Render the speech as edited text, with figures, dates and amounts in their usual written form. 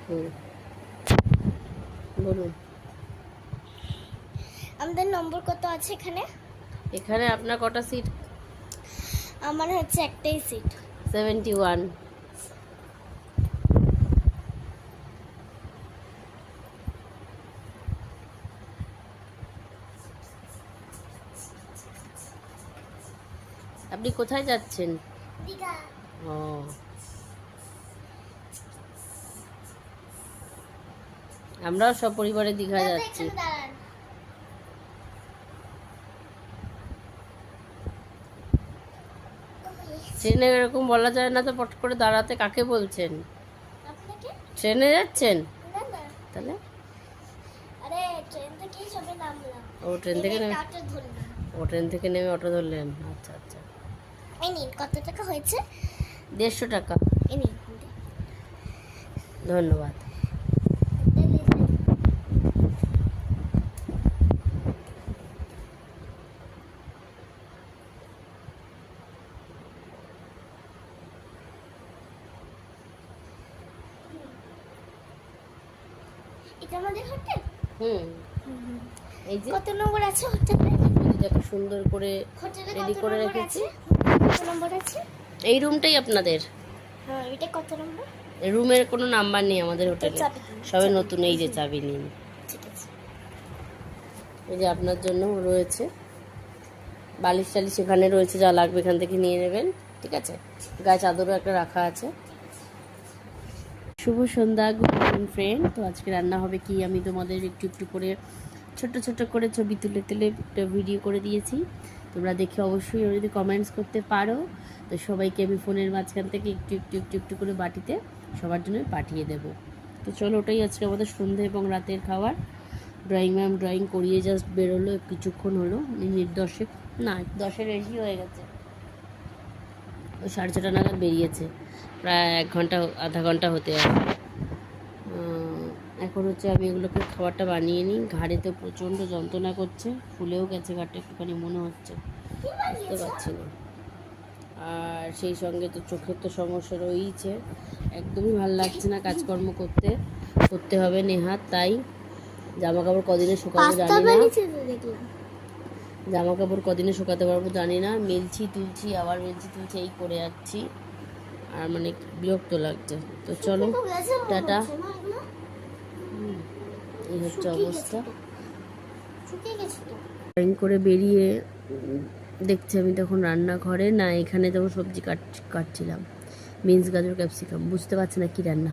হুম, বলুন। আমাদের নম্বর কত আছে এখানে? এখানে আপনার কটা সিট? আমার হচ্ছে একটাই সিট। 71। আপনি কোথায় যাচ্ছেন? দীঘা। ও, আমরাও সপরিবারে দীঘা যাচ্ছি। ট্রেনে এরকম বলা যায় না তো, পট করে দাঁড়াতে। কাকে বলছেন? আপনাকে? ট্রেনে যাচ্ছেন? না না, তাহলে আরে ট্রেন থেকেই সবে নামলাম। ও ট্রেন থেকে নেমে অটো ধরলাম। ট্রেন থেকে নেমে অটো ধরলেন? আচ্ছা আচ্ছা। এই নিন, কত টাকা হয়েছে? 150 টাকা। এই নিন। ধন্যবাদ। এটা আমাদের হোটেল? হুম, এই যে কত নম্বর আছে হোটেলে? দেখো সুন্দর করে হোটেলে রেডি কত করে নম্বর রেখেছি। আছে? কত নম্বর আছে? এই রুমটাই আপনাদের। হ্যাঁ, এটা কত নম্বর? রুমের কোনো নাম্বার নেই আমাদের হোটেলে, চাবি দিন, সবে চাবি নতুন। এই যে চাবি নিন, ঠিক আছে। এই যে আপনার জন্য রয়েছে বালিশ টালিশ, এখানে রয়েছে, যা লাগবে এখান থেকে নিয়ে নেবেন, ঠিক আছে। গায়ে চাদরও একটা রাখা আছে। শুভ সন্ধ্যা, গুড মর্নিং ফ্রেন্ড। তো আজকে রান্না হবে কি, আমি তোমাদের একটু একটু করে ছোট ছোট করে ছবি তুলে তুলে ভিডিও করে দিয়েছি। তোমরা দেখে অবশ্যই যদি কমেন্টস করতে পারো, তো সবাইকে আমি ফোনের মাঝখান থেকে একটু একটু একটু একটু করে বাটিতে সবার জন্য পাঠিয়ে দেবো। তো চলো, ওটাই আজকে আমাদের সন্ধ্যে এবং রাতের খাবার। ড্রয়িং ম্যাম ড্রয়িং করিয়ে জাস্ট বেরোলো, কিছুক্ষণ হলো, মিনিট 10 না 10-এর বেশি হয়ে গেছে। ও 6:30 নাগাদ বেরিয়েছে, প্রায় 1 ঘন্টা আধা ঘন্টা হতে আসবে। এখন হচ্ছে আমি এগুলোকে খাবারটা বানিয়ে নিই। ঘাড়ে তো প্রচণ্ড যন্ত্রণা করছে, ফুলেও গেছে ঘাটটা, একটুখানি মনে হচ্ছে, বুঝতে পারছি না। আর সেই সঙ্গে তো চোখের তো সমস্যা রয়েইছে, একদমই ভালো লাগছে না কাজকর্ম করতে। করতে হবে নেহাত, তাই জামা কাপড় কদিনে শুকাবো জানি না। জামা কাপড় কদিনে শুকাতে পারবো জানি না। মেলছি তুলছি, আবার মেলছি তুলছি, এই করে যাচ্ছি, আর মানে বিরক্ত লাগছে। তো চলো, টাটা। এই হচ্ছে অবস্থা। ড্রয়িং করে বেরিয়ে দেখছি আমি তখন রান্নাঘরে না, এখানে তখন সবজি কাটছিলাম, বিনস গাজর ক্যাপসিকাম, বুঝতে পারছি না কি রান্না।